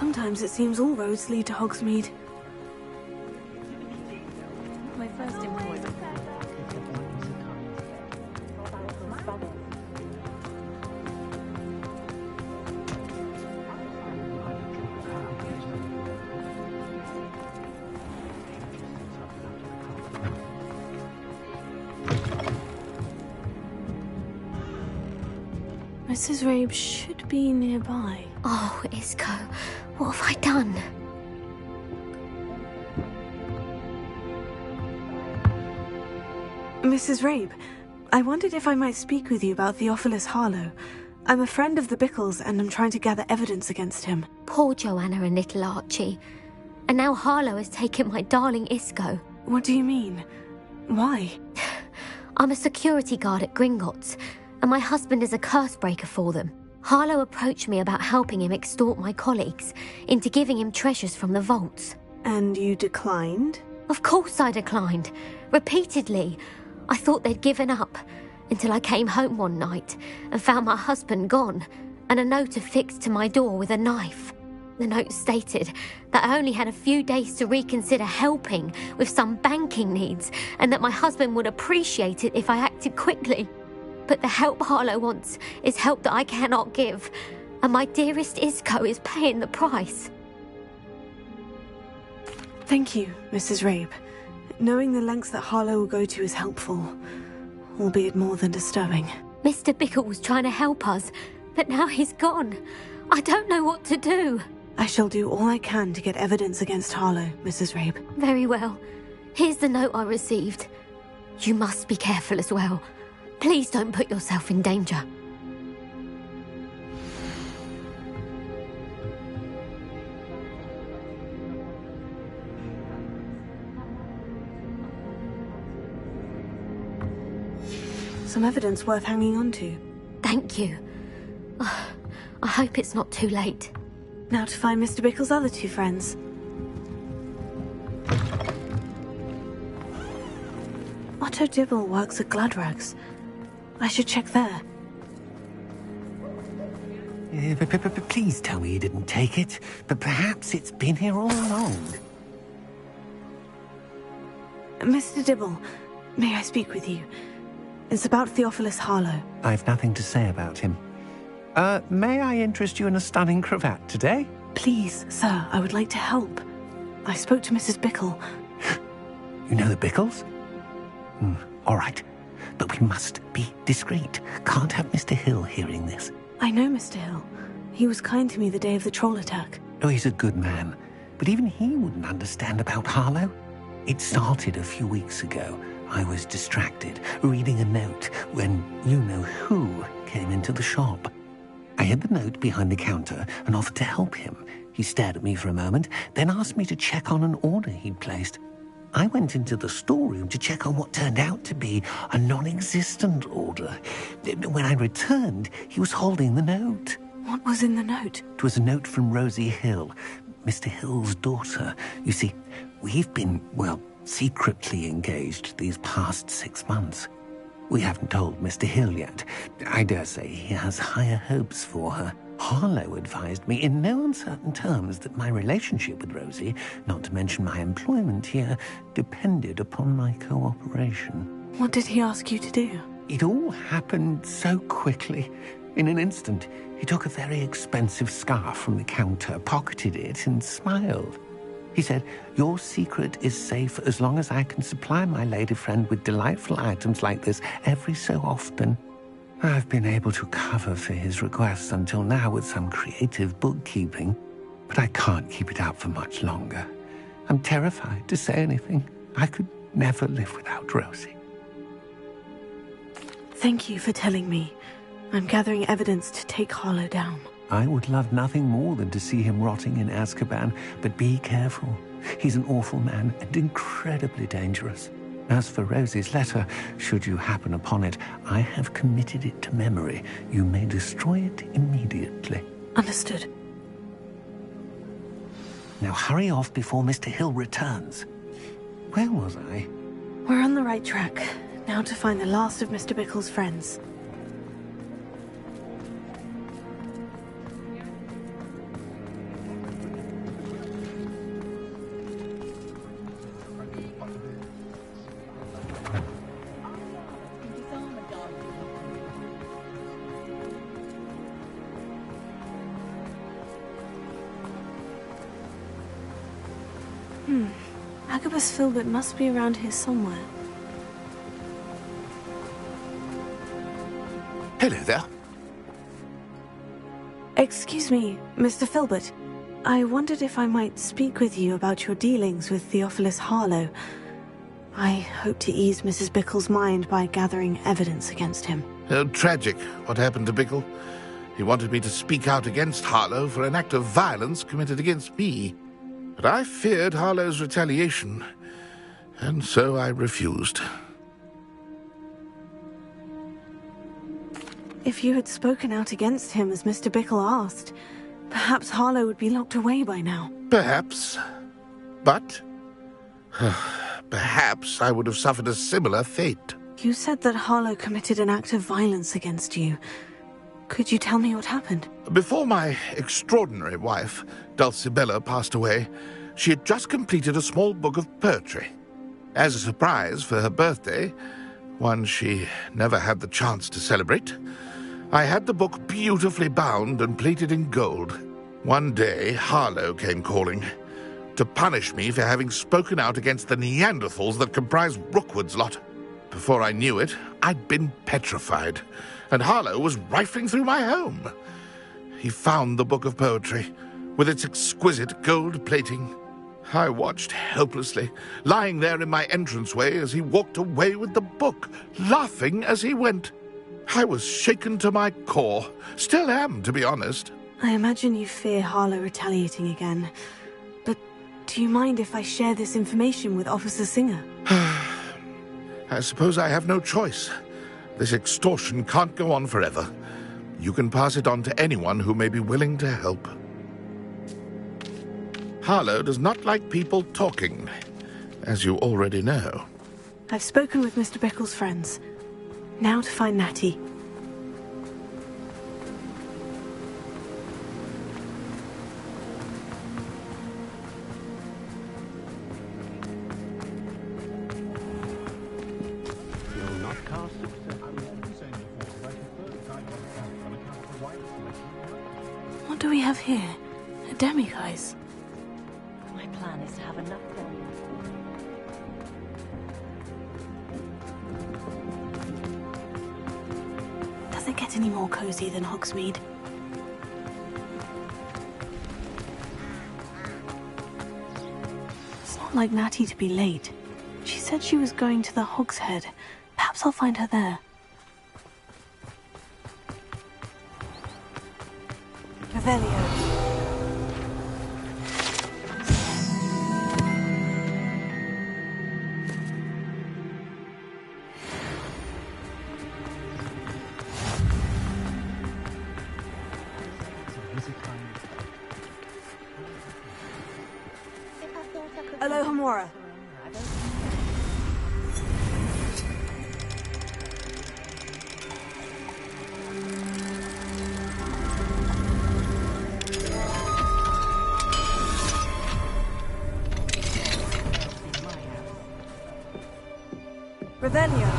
Sometimes it seems all roads lead to Hogsmeade. My first employment. Mrs. Rabe should be nearby. Oh, Isco, what have I done? Mrs. Rabe, I wondered if I might speak with you about Theophilus Harlow. I'm a friend of the Bickles and I'm trying to gather evidence against him. Poor Joanna and little Archie. And now Harlow has taken my darling Isco. What do you mean? Why? I'm a security guard at Gringotts, and my husband is a curse breaker for them. Harlow approached me about helping him extort my colleagues into giving him treasures from the vaults. And you declined? Of course I declined. Repeatedly. I thought they'd given up, until I came home one night and found my husband gone, and a note affixed to my door with a knife. The note stated that I only had a few days to reconsider helping with some banking needs, and that my husband would appreciate it if I acted quickly. But the help Harlow wants is help that I cannot give, and my dearest Isco is paying the price. Thank you, Mrs. Rabe. Knowing the lengths that Harlow will go to is helpful, albeit more than disturbing. Mr. Bickle was trying to help us, but now he's gone. I don't know what to do. I shall do all I can to get evidence against Harlow, Mrs. Rabe. Very well. Here's the note I received. You must be careful as well. Please don't put yourself in danger. Some evidence worth hanging on to. Thank you. I hope it's not too late. Now to find Mr. Bickle's other two friends. Otto Dibble works at Gladrags. I should check there. Please tell me you didn't take it, but perhaps it's been here all along. Mr. Dibble, may I speak with you? It's about Theophilus Harlow. I've nothing to say about him. May I interest you in a stunning cravat today? Please, sir, I would like to help. I spoke to Mrs. Bickle. You know the Bickles? All right. But we must be discreet. Can't have Mr. Hill hearing this. I know Mr. Hill. He was kind to me the day of the troll attack. Oh, he's a good man. But even he wouldn't understand about Harlow. It started a few weeks ago. I was distracted, reading a note, when you-know-who came into the shop. I hid the note behind the counter and offered to help him. He stared at me for a moment, then asked me to check on an order he'd placed. I went into the storeroom to check on what turned out to be a non-existent order. When I returned, he was holding the note. What was in the note? It was a note from Rosie Hill, Mr. Hill's daughter. You see, we've been, well, secretly engaged these past 6 months. We haven't told Mr. Hill yet. I dare say he has higher hopes for her. Harlow advised me in no uncertain terms that my relationship with Rosie, not to mention my employment here, depended upon my cooperation. What did he ask you to do? It all happened so quickly. In an instant, he took a very expensive scarf from the counter, pocketed it, and smiled. He said, "Your secret is safe as long as I can supply my lady friend with delightful items like this every so often." I've been able to cover for his requests until now with some creative bookkeeping, but I can't keep it up for much longer. I'm terrified to say anything. I could never live without Rosie. Thank you for telling me. I'm gathering evidence to take Harlow down. I would love nothing more than to see him rotting in Azkaban, but be careful. He's an awful man and incredibly dangerous. As for Rosie's letter, should you happen upon it, I have committed it to memory. You may destroy it immediately. Understood. Now hurry off before Mr. Hill returns. Where was I? We're on the right track. Now to find the last of Mr. Bickle's friends. Agabus Filbert must be around here somewhere. Hello there. Excuse me, Mr. Filbert. I wondered if I might speak with you about your dealings with Theophilus Harlow. I hope to ease Mrs. Bickle's mind by gathering evidence against him. Tragic, what happened to Bickle. He wanted me to speak out against Harlow for an act of violence committed against me. But I feared Harlow's retaliation, and so I refused. If you had spoken out against him as Mr. Bickle asked, perhaps Harlow would be locked away by now. Perhaps. But perhaps I would have suffered a similar fate. You said that Harlow committed an act of violence against you. Could you tell me what happened? Before my extraordinary wife, Dulcibella, passed away, she had just completed a small book of poetry. As a surprise for her birthday, one she never had the chance to celebrate, I had the book beautifully bound and plated in gold. One day, Harlow came calling to punish me for having spoken out against the Neanderthals that comprise Rookwood's lot. Before I knew it, I'd been petrified, and Harlow was rifling through my home. He found the book of poetry, with its exquisite gold plating. I watched helplessly, lying there in my entranceway as he walked away with the book, laughing as he went. I was shaken to my core. Still am, to be honest. I imagine you fear Harlow retaliating again. But do you mind if I share this information with Officer Singer? I suppose I have no choice. This extortion can't go on forever. You can pass it on to anyone who may be willing to help. Harlow does not like people talking, as you already know. I've spoken with Mr. Bickle's friends. Now to find Natty. What do we have here? A demiguise. My plan is to have enough them. Does it get any more cozy than Hogsmeade? It's not like Natty to be late. She said she was going to the Hog's Head. Perhaps I'll find her there. Revelio. Hello, Hamora. Revelio.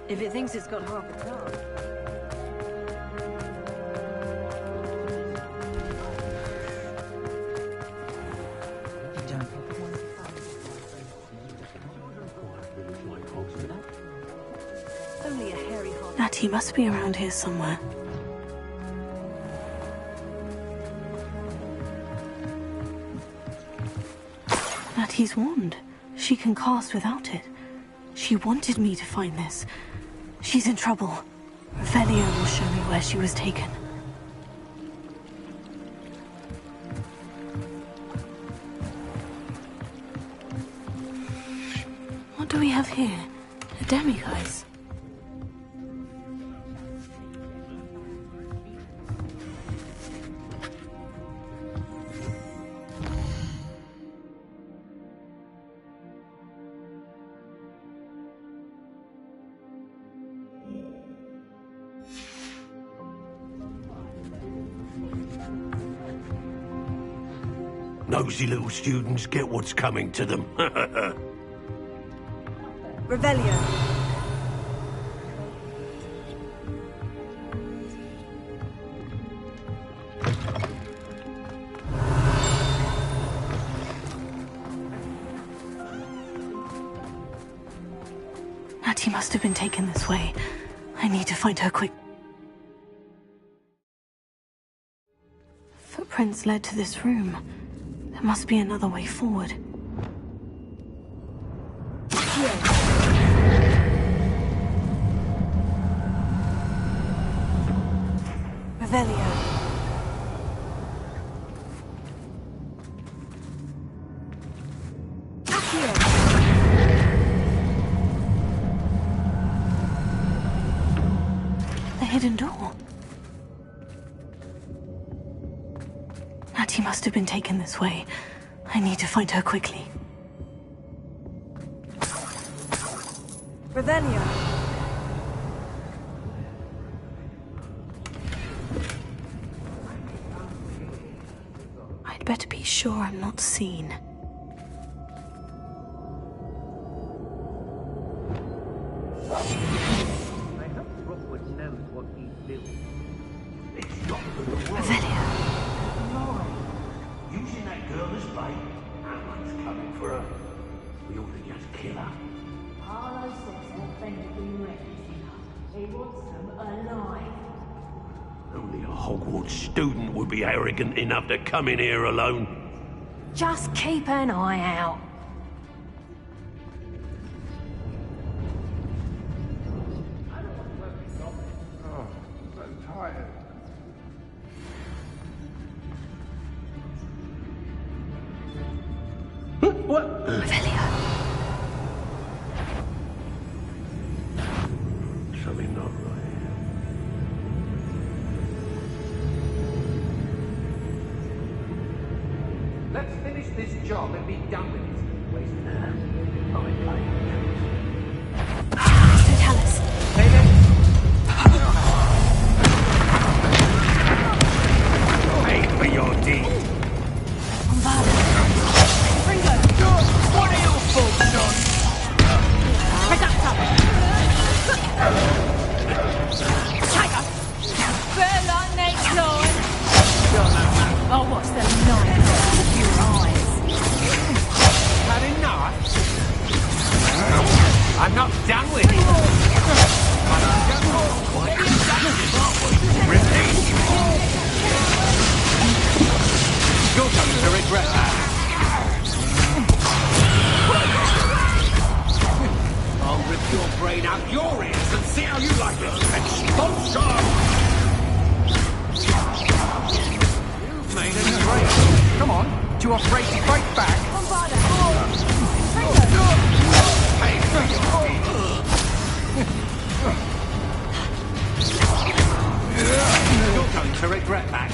If it thinks it's got half a car. Only a hairy hog. Natty must be around here somewhere. Natty's wand. She can cast without it. She wanted me to find this. She's in trouble. Revelio will show me where she was taken. What do we have here? A demiguise. Nosy little students get what's coming to them. Revelio. Natty must have been taken this way. I need to find her quick. Footprints led to this room. There must be another way forward. Revelio. The hidden door. Natty must have been taken this way. I need to find her quickly. Revelio. I'd better be sure I'm not seen. Revelio. Using that girl as bait? Someone's coming for her. We ought to just kill her. Harlow says her friend has been rescuing her. He wants them alive. Only a Hogwarts student would be arrogant enough to come in here alone. Just keep an eye out. What? Revelio. Something not right. Let's finish this job and be done with it. Talis. Pay for your deed. What are your faults, John? Tiger! Bella next line! Oh, what's the night of your eyes? Had enough? I'm not done with it. You're going to regret that. I'll rip your brain out your ears and see how you like it. Expulsion! You've made a mistake. Come on, too afraid to fight back? You're going to regret that.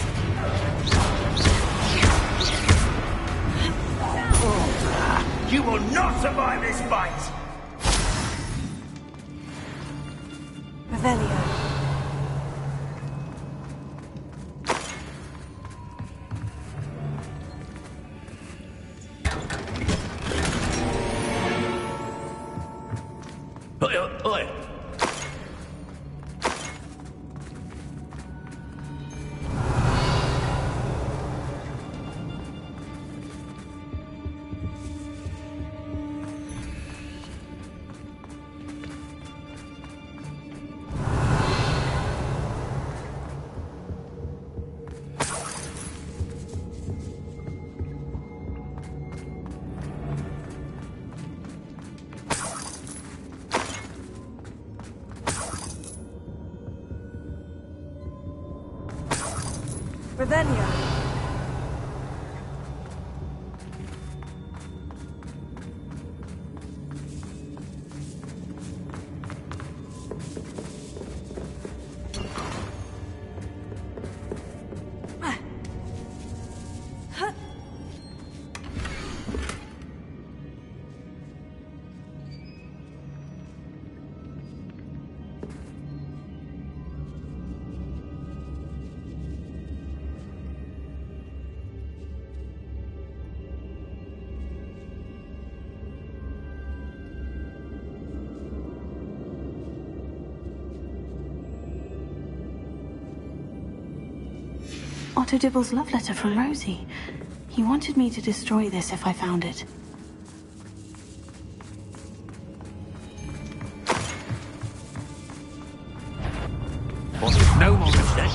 You will not survive this fight! Revelio. Oi. Revelio. Otto Dibble's love letter from Rosie. He wanted me to destroy this if I found it. No more mistakes.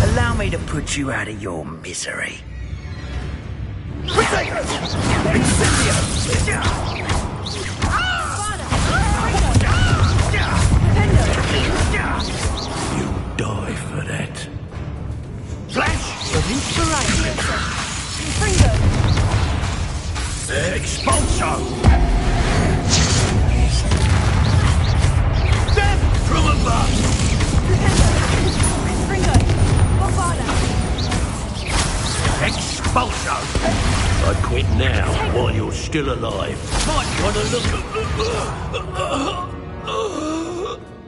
Allow me to put you out of your misery. You die for that. Flash of inspiration. Expulso. Death from above. Expulso. I quit now while you're still alive. Might want to look.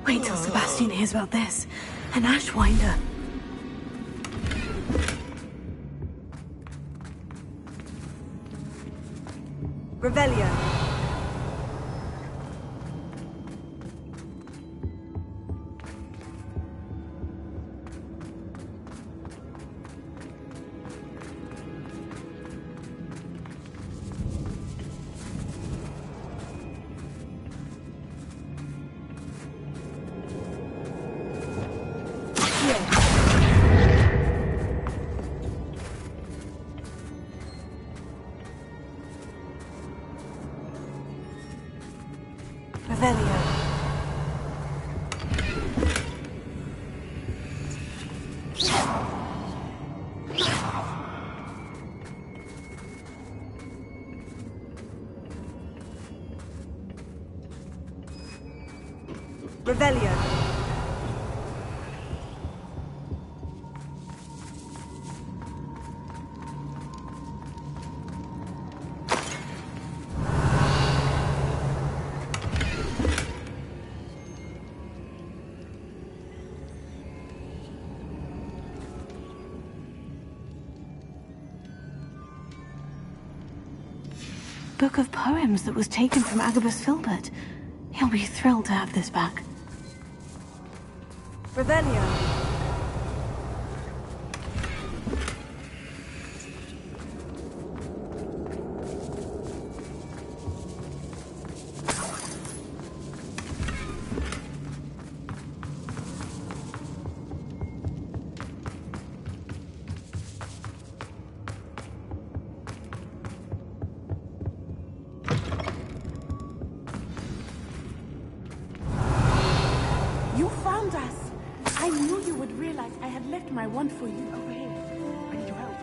Wait till Sebastian hears about this. An Ashwinder. Revelio. Revelio. Revelio. Book of poems that was taken from Agabus Filbert. He'll be thrilled to have this back. Revelio. You found us! I knew you would realize I had left my wand for you over here. I need your help.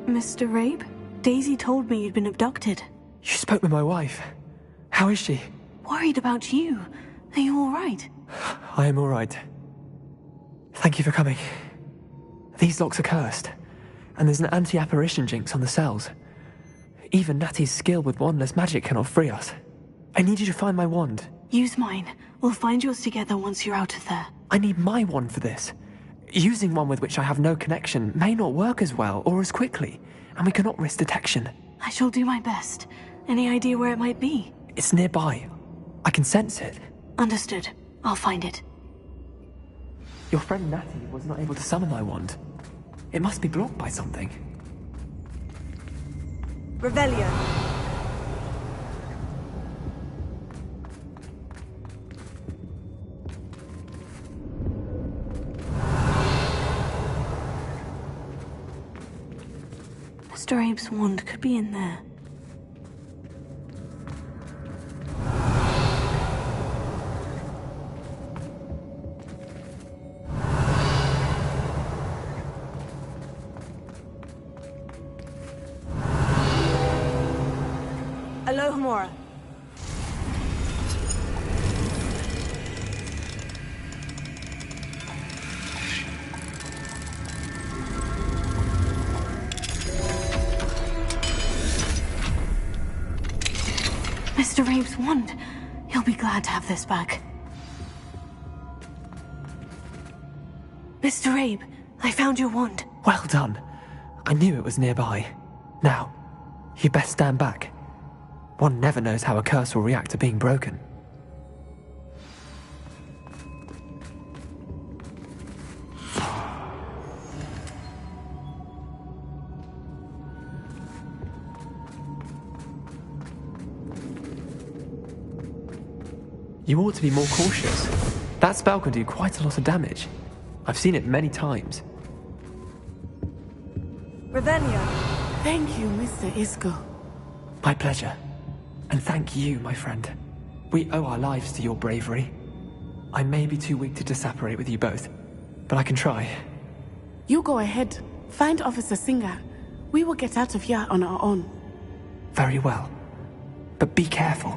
Mr. Rabe? Daisy told me you'd been abducted. You spoke with my wife. How is she? Worried about you. Are you all right? I am all right. Thank you for coming. These locks are cursed, and there's an anti-apparition jinx on the cells. Even Natty's skill with wandless magic cannot free us. I need you to find my wand. Use mine. We'll find yours together once you're out of there. I need my wand for this. Using one with which I have no connection may not work as well or as quickly, and we cannot risk detection. I shall do my best. Any idea where it might be? It's nearby. I can sense it. Understood. I'll find it. Your friend Natty was not able to summon my wand. It must be blocked by something. Revelio. Mr. Abe's wand could be in there. Alohomora. Mr. Rabe's wand. He'll be glad to have this back. Mr. Abe, I found your wand. Well done. I knew it was nearby. Now, you best stand back. One never knows how a curse will react to being broken. You ought to be more cautious. That spell can do quite a lot of damage. I've seen it many times. Revelio. Thank you, Mr. Isco. My pleasure. And thank you, my friend. We owe our lives to your bravery. I may be too weak to disapparate with you both, but I can try. You go ahead. Find Officer Singer. We will get out of here on our own. Very well. But be careful.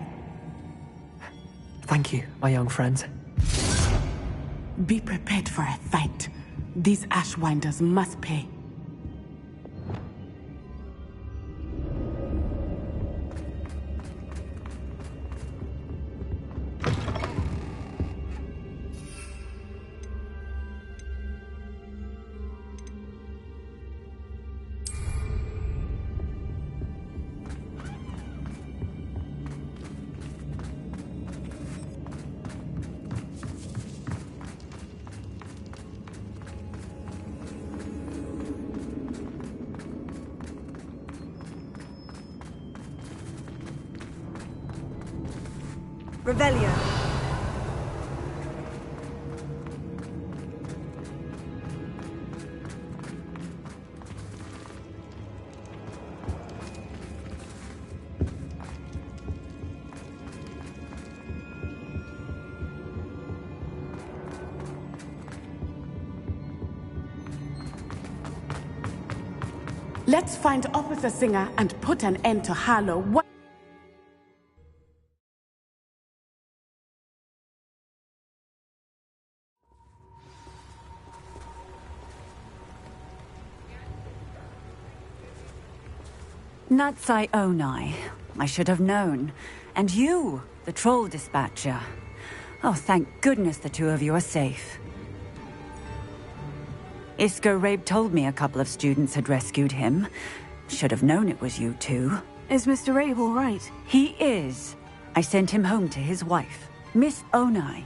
Thank you, my young friends. Be prepared for a fight. These Ashwinders must pay. Revelio. Let's find Officer Singer and put an end to Harlow. What? Natsai Onai. I should have known. And you, the troll dispatcher. Oh, thank goodness the two of you are safe. Isco Rabe told me a couple of students had rescued him. Should have known it was you two. Is Mr. Rabe all right? He is. I sent him home to his wife. Miss Onai,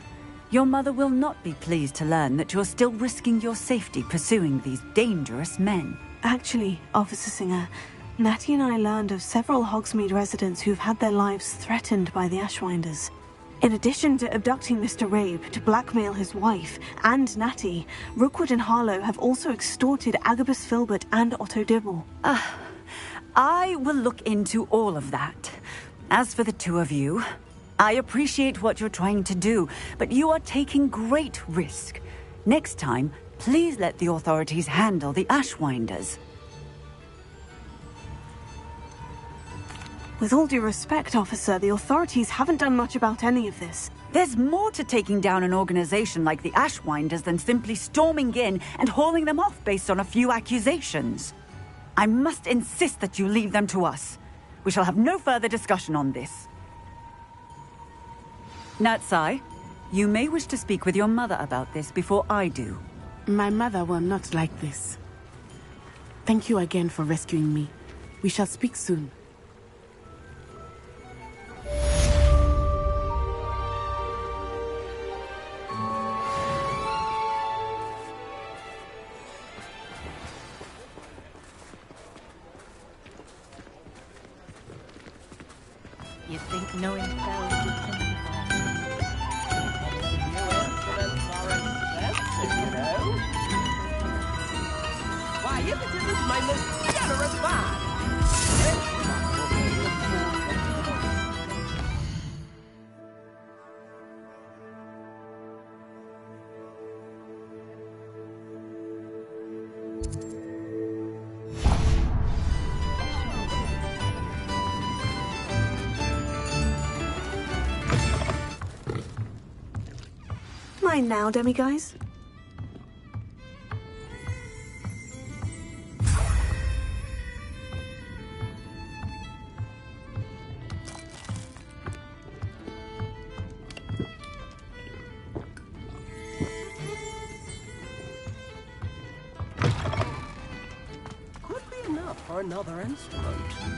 your mother will not be pleased to learn that you're still risking your safety pursuing these dangerous men. Actually, Officer Singer, Natty and I learned of several Hogsmeade residents who've had their lives threatened by the Ashwinders. In addition to abducting Mr. Rabe to blackmail his wife and Natty, Rookwood and Harlow have also extorted Agabus Filbert and Otto Dibble. I will look into all of that. As for the two of you, I appreciate what you're trying to do, but you are taking great risk. Next time, please let the authorities handle the Ashwinders. With all due respect, officer, the authorities haven't done much about any of this. There's more to taking down an organization like the Ashwinders than simply storming in and hauling them off based on a few accusations. I must insist that you leave them to us. We shall have no further discussion on this. Natsai, you may wish to speak with your mother about this before I do. My mother will not like this. Thank you again for rescuing me. We shall speak soon. You think knowing spells would send me new instruments are expensive, you know? Why, if it isn't my most generous man! Mine now, demiguise. for another instrument.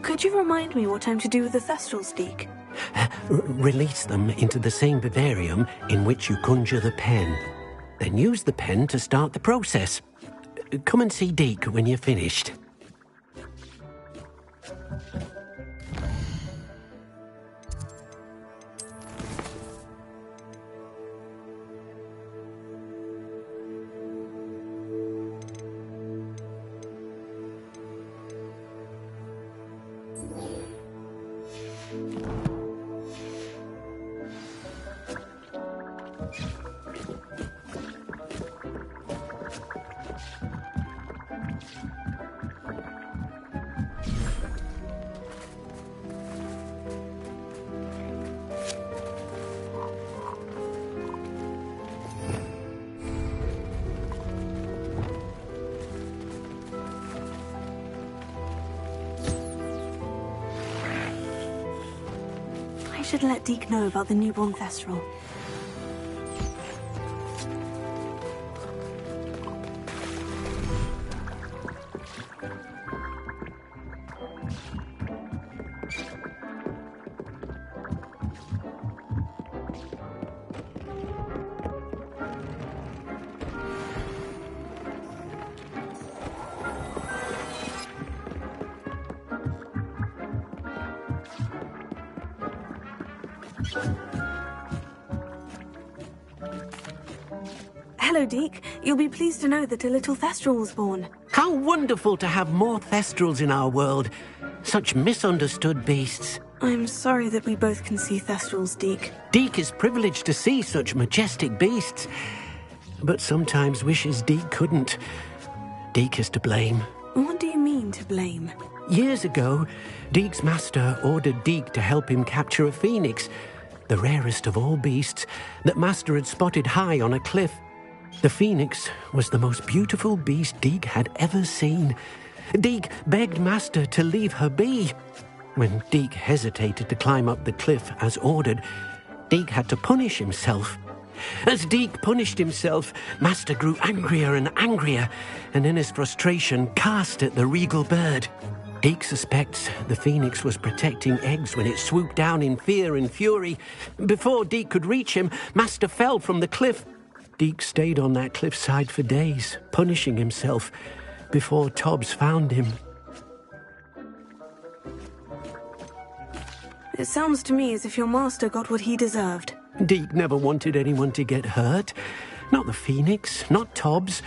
Could you remind me what I'm to do with the Thestrals, Deke? Release them into the same vivarium in which you conjure the pen. Then use the pen to start the process. Come and see Deke when you're finished. I should let Deke know about the newborn Thestral. Hello, Deke. You'll be pleased to know that a little Thestral was born. How wonderful to have more Thestrals in our world. Such misunderstood beasts. I'm sorry that we both can see Thestrals, Deke. Deke is privileged to see such majestic beasts, but sometimes wishes Deke couldn't. Deke is to blame. What do you mean, to blame? Years ago, Deke's master ordered Deke to help him capture a phoenix, the rarest of all beasts, that master had spotted high on a cliff. The phoenix was the most beautiful beast Deke had ever seen. Deke begged master to leave her be. When Deke hesitated to climb up the cliff as ordered, Deke had to punish himself. As Deke punished himself, master grew angrier and angrier, and in his frustration cast at the regal bird. Deke suspects the phoenix was protecting eggs when it swooped down in fear and fury. Before Deke could reach him, master fell from the cliff. Deke stayed on that cliffside for days, punishing himself, before Tobbs found him. It sounds to me as if your master got what he deserved. Deke never wanted anyone to get hurt. Not the phoenix, not Tobbs,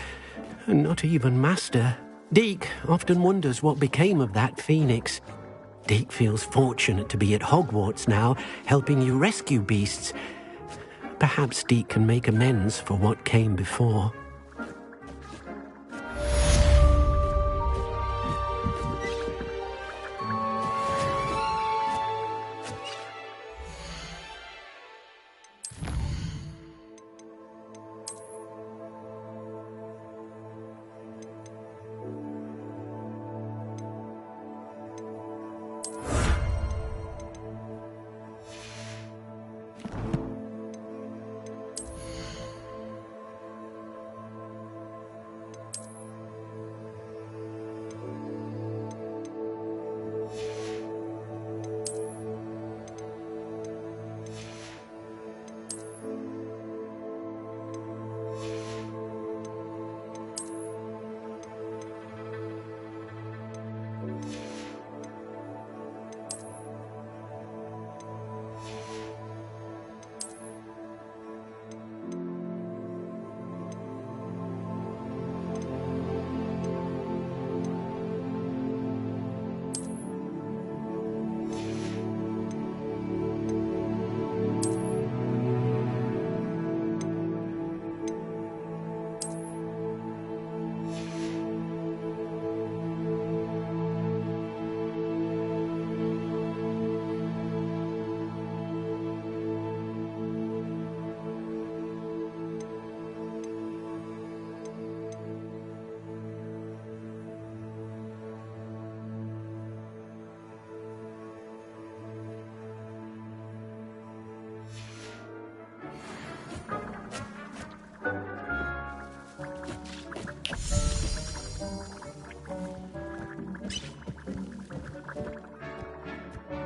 and not even master. Deke often wonders what became of that phoenix. Deke feels fortunate to be at Hogwarts now, helping you rescue beasts. Perhaps Deke can make amends for what came before.